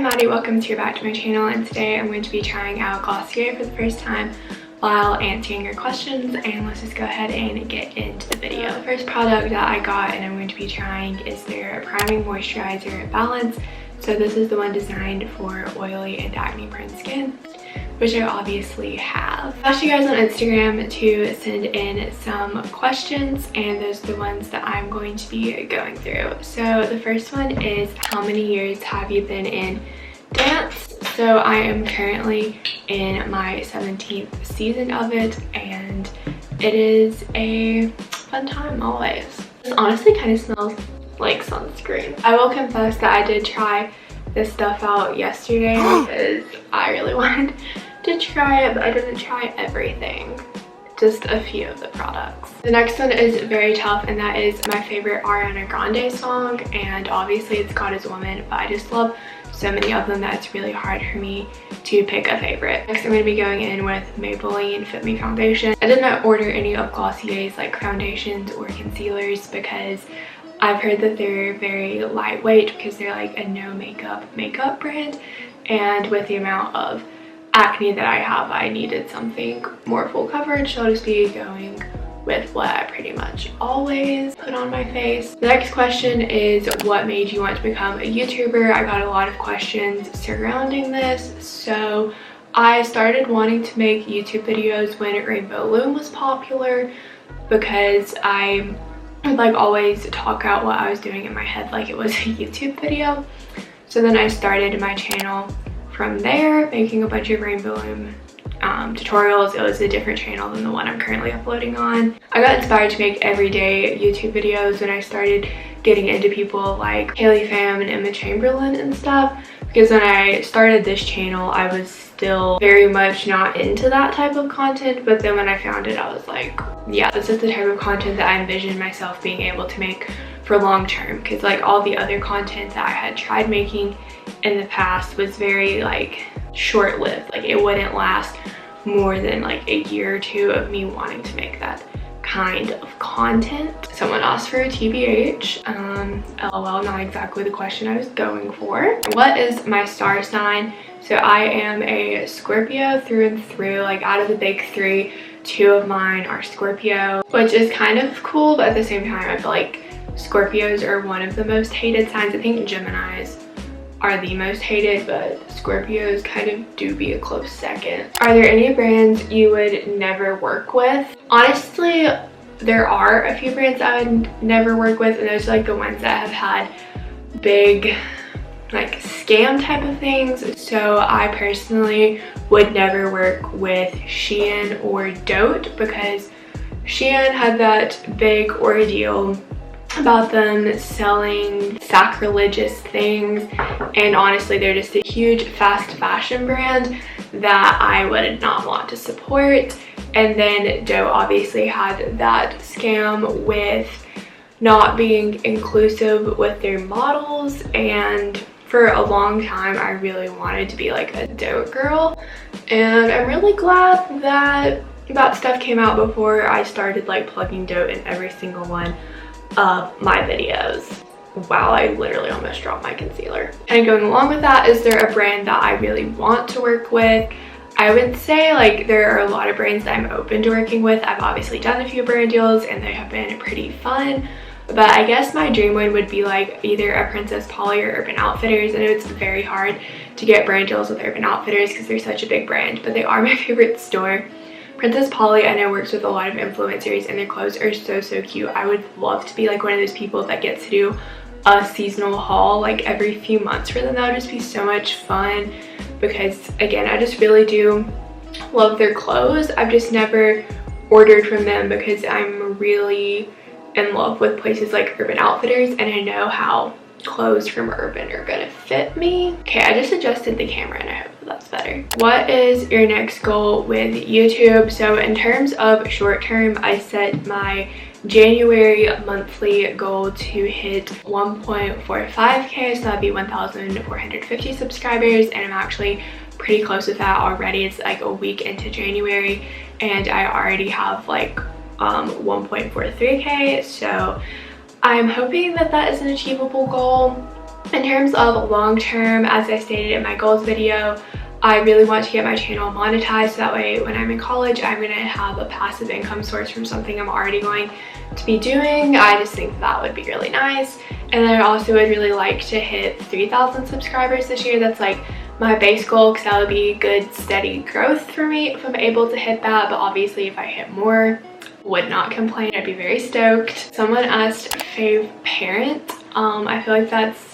I'm Maddie, welcome back to my channel, and today I'm going to be trying out Glossier for the first time while answering your questions, and let's just go ahead and get into the video. The first product that I got and I'm going to be trying is their Priming Moisturizer Balance. So this is the one designed for oily and acne prone skin, which I obviously have. I asked you guys on Instagram to send in some questions, and those are the ones that I'm going to be going through. So the first one is, how many years have you been in dance? So I am currently in my 17th season of it, and it is a fun time always. This honestly kind of smells like sunscreen. I will confess that I did try this stuff out yesterday because I really wanted to try it, but I didn't try everything, just a few of the products. The next one is Very Tough, and that is my favorite Ariana Grande song, and obviously it's God is a Woman, but I just love so many of them that it's really hard for me to pick a favorite. Next, I'm going to be going in with Maybelline Fit Me Foundation. I did not order any of Glossier's like foundations or concealers because I've heard that they're very lightweight because they're like a no makeup brand, and with the amount of acne that I have, I needed something more full coverage, so I'll just be going with what I pretty much always put on my face. The next question is, what made you want to become a YouTuber? I got a lot of questions surrounding this, so I started wanting to make YouTube videos when Rainbow Loom was popular because I would like always talk out what I was doing in my head like it was a YouTube video. So then I started my channel from there, making a bunch of Rainbow Loom tutorials. It was a different channel than the one I'm currently uploading on. I got inspired to make everyday YouTube videos when I started getting into people like Haley Pham and Emma Chamberlain and stuff, because when I started this channel I was still very much not into that type of content, but then when I found it I was like, yeah, this is the type of content that I envisioned myself being able to make for long term, because like all the other content that I had tried making in the past was very like short-lived. Like it wouldn't last more than like a year or two of me wanting to make that kind of content. Someone asked for a TBH. LOL, not exactly the question I was going for. What is my star sign? So I am a Scorpio through and through. Like out of the big three, two of mine are Scorpio, which is kind of cool, but at the same time I feel like Scorpios are one of the most hated signs. I think Geminis are the most hated, but Scorpios kind of do be a close second. Are there any brands you would never work with? Honestly, there are a few brands I would never work with, and those are like the ones that have had big like scam type of things. So I personally would never work with Shein or Dote because Shein had that big ordeal about them selling sacrilegious things, and honestly they're just a huge fast fashion brand that I would not want to support. And then Doe obviously had that scam with not being inclusive with their models, and for a long time I really wanted to be like a Doe girl, and I'm really glad that that stuff came out before I started like plugging Doe in every single one of my videos. Wow, I literally almost dropped my concealer. And going along with that, is there a brand that I really want to work with? I would say like there are a lot of brands that I'm open to working with. I've obviously done a few brand deals and they have been pretty fun, but I guess my dream one would be like either a Princess Polly or Urban Outfitters. I know it's very hard to get brand deals with Urban Outfitters because they're such a big brand, but they are my favorite store. Princess Polly I know works with a lot of influencers, and their clothes are so cute. I would love to be like one of those people that gets to do a seasonal haul like every few months for them. That would just be so much fun because again, I just really do love their clothes. I've just never ordered from them because I'm really in love with places like Urban Outfitters, and I know how clothes from Urban are gonna fit me. Okay, I just adjusted the camera and I hope that's better. What is your next goal with YouTube? So in terms of short term, I set my January monthly goal to hit 1.45k, so that'd be 1,450 subscribers, and I'm actually pretty close with that already. It's like a week into January and I already have like 1.43k, so I'm hoping that that is an achievable goal. In terms of long term, as I stated in my goals video, I really want to get my channel monetized so that way when I'm in college, I'm going to have a passive income source from something I'm already going to be doing. I just think that would be really nice. And I also would really like to hit 3,000 subscribers this year. That's like my base goal, because that would be good steady growth for me if I'm able to hit that. But obviously if I hit more, would not complain. I'd be very stoked. Someone asked fave parent. I feel like that's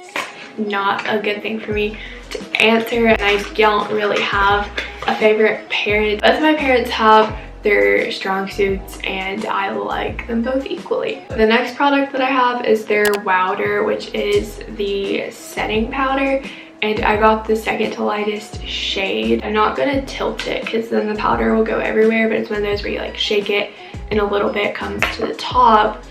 not a good thing for me to answer, and I don't really have a favorite parent. Both of my parents have their strong suits and I like them both equally. The next product that I have is their Wowder, which is the setting powder, and I got the second to lightest shade. I'm not gonna tilt it because then the powder will go everywhere, but it's one of those where you like shake it and a little bit comes to the top.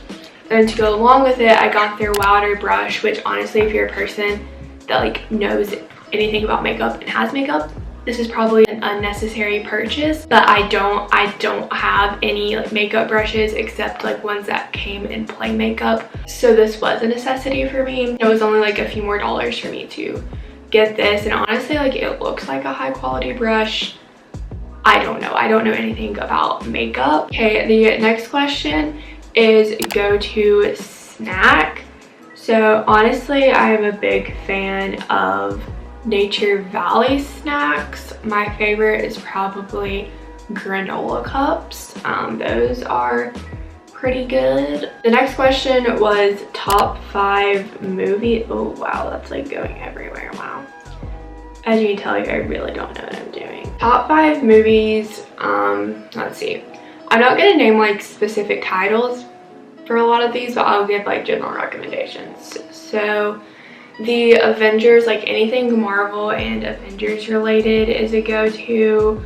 And to go along with it, I got their Wowder brush, which honestly, if you're a person that like knows anything about makeup and has makeup, this is probably an unnecessary purchase. But I don't have any like makeup brushes except like ones that came in plain makeup, so this was a necessity for me. It was only like a few more dollars for me to get this, and honestly, like, it looks like a high quality brush. I don't know anything about makeup. Okay, the next question is go-to snack. So honestly, I am a big fan of Nature Valley snacks. My favorite is probably granola cups. Those are pretty good. The next question was top 5 movie. Oh wow, that's like going everywhere. Wow. As you can tell, I really don't know what I'm doing. Top 5 movies. Let's see. I'm not gonna name like specific titles for a lot of these, but I'll give like general recommendations. So the Avengers, like anything Marvel and Avengers related is a go-to.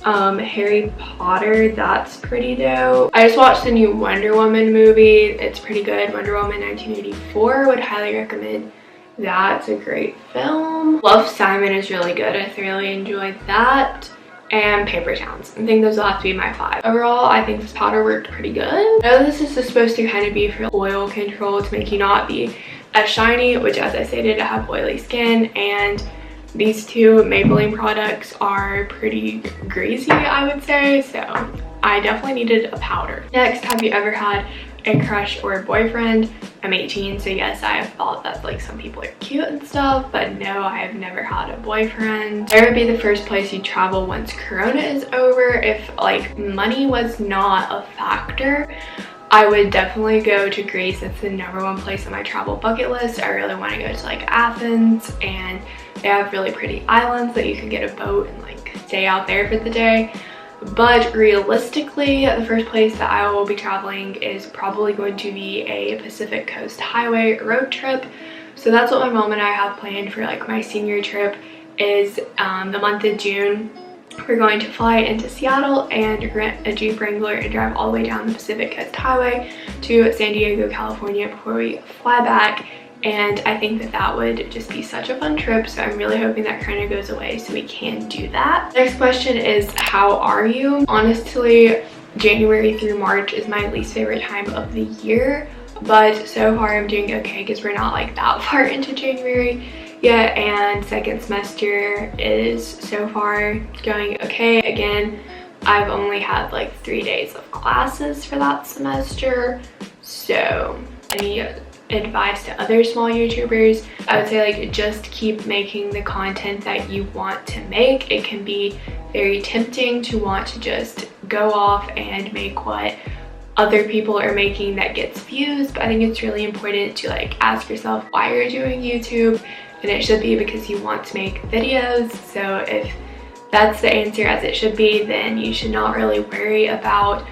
Harry Potter, that's pretty dope. I just watched the new Wonder Woman movie. It's pretty good. Wonder Woman 1984, would highly recommend that. It's a great film. Love, Simon is really good. I thoroughly enjoyed that. And paper towns. I think those will have to be my 5. Overall, I think this powder worked pretty good. I know this is supposed to kind of be for oil control to make you not be as shiny, which as I stated, I have oily skin, and these two Maybelline products are pretty greasy, I would say, so I definitely needed a powder. Next, have you ever had a crush or a boyfriend? I'm 18, so yes, I have thought that like some people are cute and stuff, but no, I have never had a boyfriend. Where would be the first place you travel once Corona is over? If like money was not a factor, I would definitely go to Greece. It's the #1 place on my travel bucket list. I really want to go to like Athens, and they have really pretty islands that you can get a boat and like stay out there for the day. But realistically, the first place that I will be traveling is probably going to be a Pacific Coast Highway road trip. So that's what my mom and I have planned for like my senior trip, is the month of June. We're going to fly into Seattle and rent a Jeep Wrangler and drive all the way down the Pacific Coast Highway to San Diego, California before we fly back. And I think that that would just be such a fun trip, so I'm really hoping that Corona goes away so we can do that. Next question is, how are you? Honestly, January through March is my least favorite time of the year, but so far I'm doing okay because we're not like that far into January yet, and second semester is so far going okay. Again, I've only had like 3 days of classes for that semester, so any advice to other small YouTubers, I would say like just keep making the content that you want to make. It can be very tempting to want to just go off and make what other people are making that gets views, but I think it's really important to like ask yourself why you're doing YouTube, and it should be because you want to make videos. So if that's the answer, as it should be, then you should not really worry about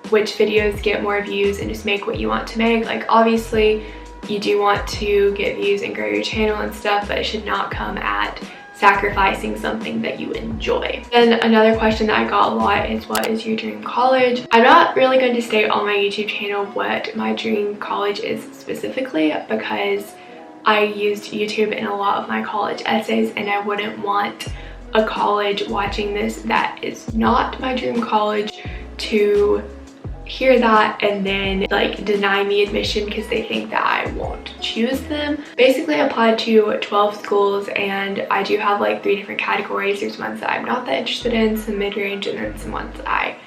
which videos get more views and just make what you want to make. Like obviously you do want to get views and grow your channel and stuff, but it should not come at sacrificing something that you enjoy. Then another question that I got a lot is, what is your dream college? I'm not really going to state on my YouTube channel what my dream college is specifically, because I used YouTube in a lot of my college essays, and I wouldn't want a college watching this that is not my dream college to hear that and then like deny me admission because they think that I won't choose them. Basically, I applied to 12 schools and I do have like 3 different categories. There's ones that I'm not that interested in, some mid-range, and then some ones that I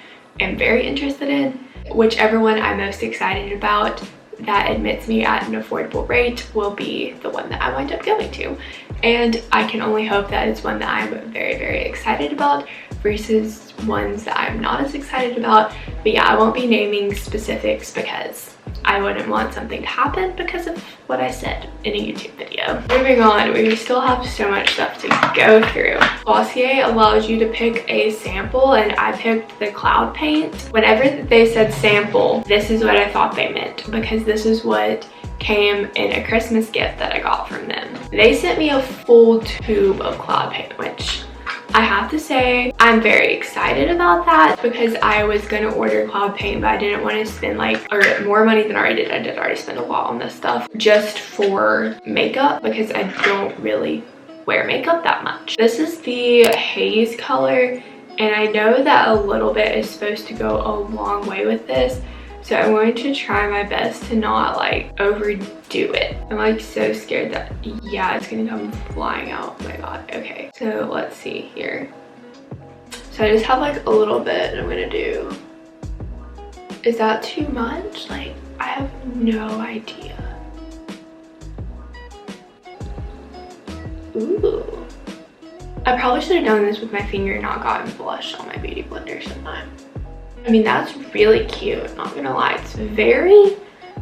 am very interested in. Whichever one I'm most excited about that admits me at an affordable rate will be the one that I wind up going to. And I can only hope that it's one that I'm very, very excited about versus ones that I'm not as excited about. But yeah, I won't be naming specifics because I wouldn't want something to happen because of what I said in a YouTube video. Moving on, we still have so much stuff to go through. Glossier allows you to pick a sample and I picked the cloud paint. Whenever they said sample, this is what I thought they meant because this is what came in a Christmas gift that I got from them. They sent me a full tube of cloud paint, which I have to say I'm very excited about that because I was gonna order cloud paint, but I didn't want to spend more money than I already did. I did already spend a lot on this stuff just for makeup because I don't really wear makeup that much. This is the haze color and I know that a little bit is supposed to go a long way with this. So I'm going to try my best to not like overdo it. I'm like so scared that, yeah, it's gonna come flying out. Oh my god. Okay, so let's see here. So I just have like a little bit and I'm gonna do, is that too much? Like, I have no idea. Ooh. I probably should have done this with my finger and not gotten blush on my beauty blender sometime. I mean, that's really cute, not gonna lie. It's very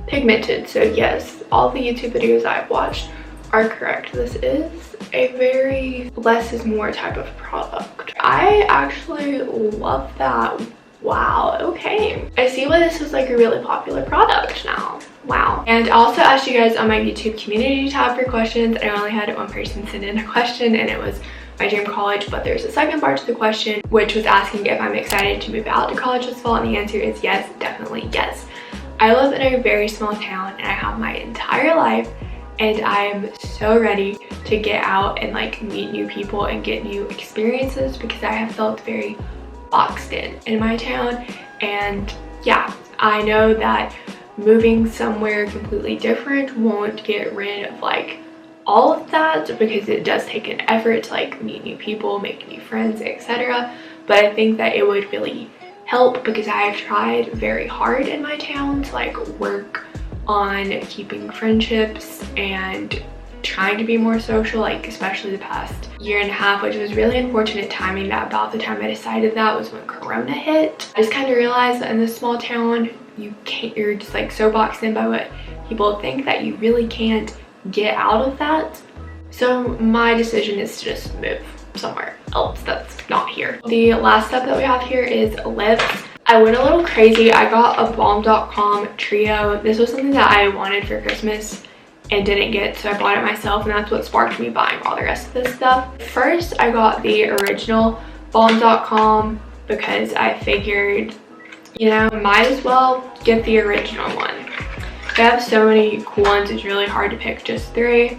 pigmented, so yes, all the YouTube videos I've watched are correct. This is a very less is more type of product. I actually love that. Wow, okay. I see why this is like a really popular product now. Wow. And I also asked you guys on my YouTube community tab for questions. I only had one person send in a question and it was my dream college, but there's a second part to the question which was asking if I'm excited to move out to college this fall, and the answer is yes, definitely yes. I live in a very small town and I have my entire life and I'm so ready to get out and like meet new people and get new experiences because I have felt very boxed in my town. And yeah, I know that moving somewhere completely different won't get rid of like all of that because it does take an effort to like meet new people, make new friends, etc. But I think that it would really help because I have tried very hard in my town to like work on keeping friendships and trying to be more social, like especially the past year and a half, which was really unfortunate timing that about the time I decided that was when Corona hit. I just kind of realized that in this small town you're just like so boxed in by what people think that you really can't get out of that. So my decision is to just move somewhere else that's not here. The last step that we have here is lips. I went a little crazy. I got a balm.com trio. This was something that I wanted for Christmas and didn't get, so I bought it myself, and that's what sparked me buying all the rest of this stuff. First, I got the original balm.com because I figured, you know, might as well get the original one. They have so many cool ones, it's really hard to pick just 3,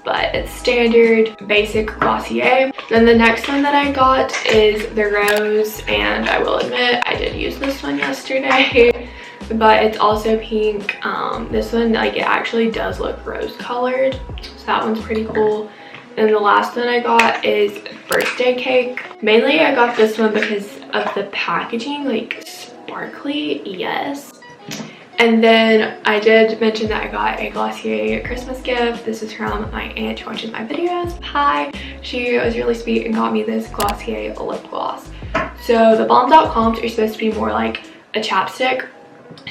but it's standard basic Glossier. Then the next one that I got is the Rose, and I will admit I did use this one yesterday, but it's also pink. This one, like, it actually does look rose colored, so that one's pretty cool. And the last one I got is Birthday Cake. Mainly I got this one because of the packaging, like sparkly, yes. And then I did mention that I got a Glossier Christmas gift. This is from my aunt who watches my videos. Hi. She was really sweet and got me this Glossier Lip Gloss. So the balm.coms are supposed to be more like a chapstick.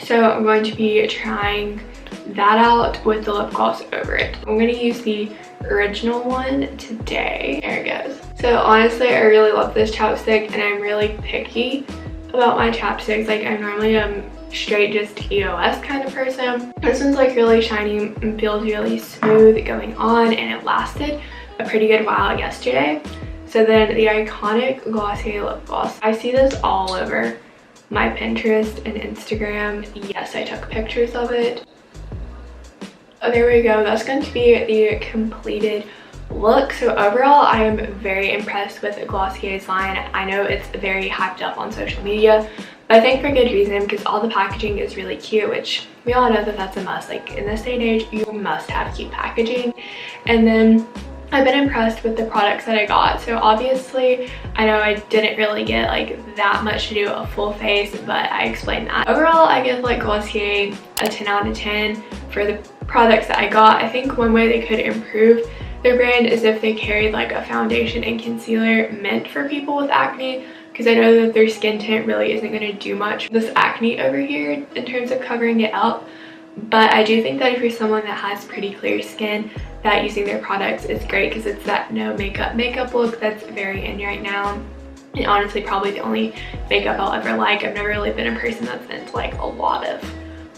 So I'm going to be trying that out with the lip gloss over it. I'm going to use the original one today. There it goes. So honestly, I really love this chapstick and I'm really picky about my chapsticks. Like, I normally am straight just EOS kind of person. This one's like really shiny and feels really smooth going on, and it lasted a pretty good while yesterday. So then the iconic Glossier lip gloss. I see this all over my Pinterest and Instagram. Yes, I took pictures of it. Oh, there we go. That's going to be the completed look. So overall, I am very impressed with Glossier's line. I know it's very hyped up on social media, But I think for good reason, because all the packaging is really cute, which we all know that that's a must. Like in this day and age, you must have cute packaging. And then I've been impressed with the products that I got. So obviously, I know I didn't really get like that much to do a full face, but I explained that. Overall, I give like Glossier a 10 out of 10 for the products that I got. I think one way they could improve their brand is if they carried like a foundation and concealer meant for people with acne, because I know that their skin tint really isn't going to do much for this acne over here in terms of covering it up. But I do think that if you're someone that has pretty clear skin, that using their products is great, because it's that no makeup look that's very in right now. And honestly, probably the only makeup I'll ever like. I've never really been a person that's into like a lot of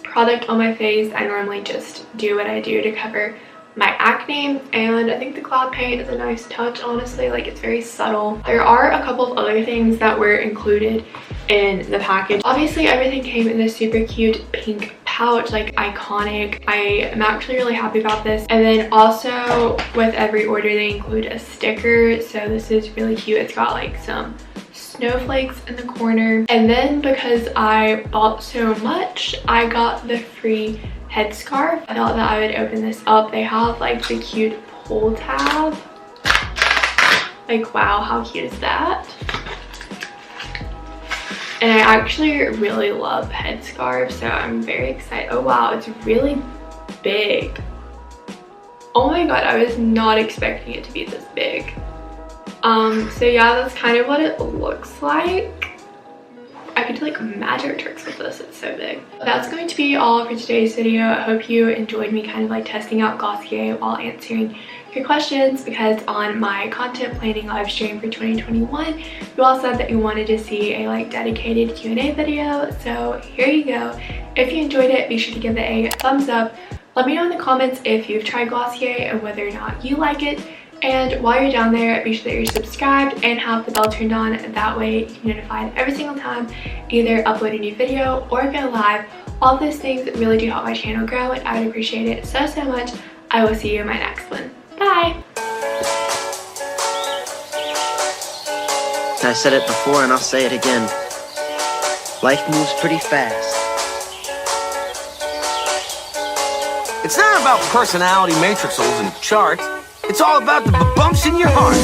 product on my face. I normally just do what I do to cover my acne, and I think the cloud paint is a nice touch, honestly. Like, it's very subtle. There are a couple of other things that were included in the package. Obviously, everything came in this super cute pink pouch, like iconic. I am actually really happy about this. And then also with every order they include a sticker, so this is really cute. It's got like some snowflakes in the corner. And then because I bought so much, I got the free headscarf. I thought that I would open this up. They have like the cute pull tab. Like, wow, how cute is that? And I actually really love headscarves, so I'm very excited. Oh wow, it's really big. Oh my god, I was not expecting it to be this big. So yeah, that's kind of what it looks like. I could do like magic tricks with this, it's so big. That's going to be all for today's video. I hope you enjoyed me kind of like testing out Glossier while answering your questions, because on my content planning live stream for 2021, you all said that you wanted to see a like dedicated Q&A video, so here you go. If you enjoyed it, be sure to give it a thumbs up. Let me know in the comments if you've tried Glossier and whether or not you like it. And while you're down there, be sure that you're subscribed and have the bell turned on. That way you can be notified every single time either upload a new video or go live. All those things really do help my channel grow, and I would appreciate it so much. I will see you in my next one. Bye! I said it before and I'll say it again. Life moves pretty fast. It's not about personality matrixels and charts. It's all about the bumps in your heart.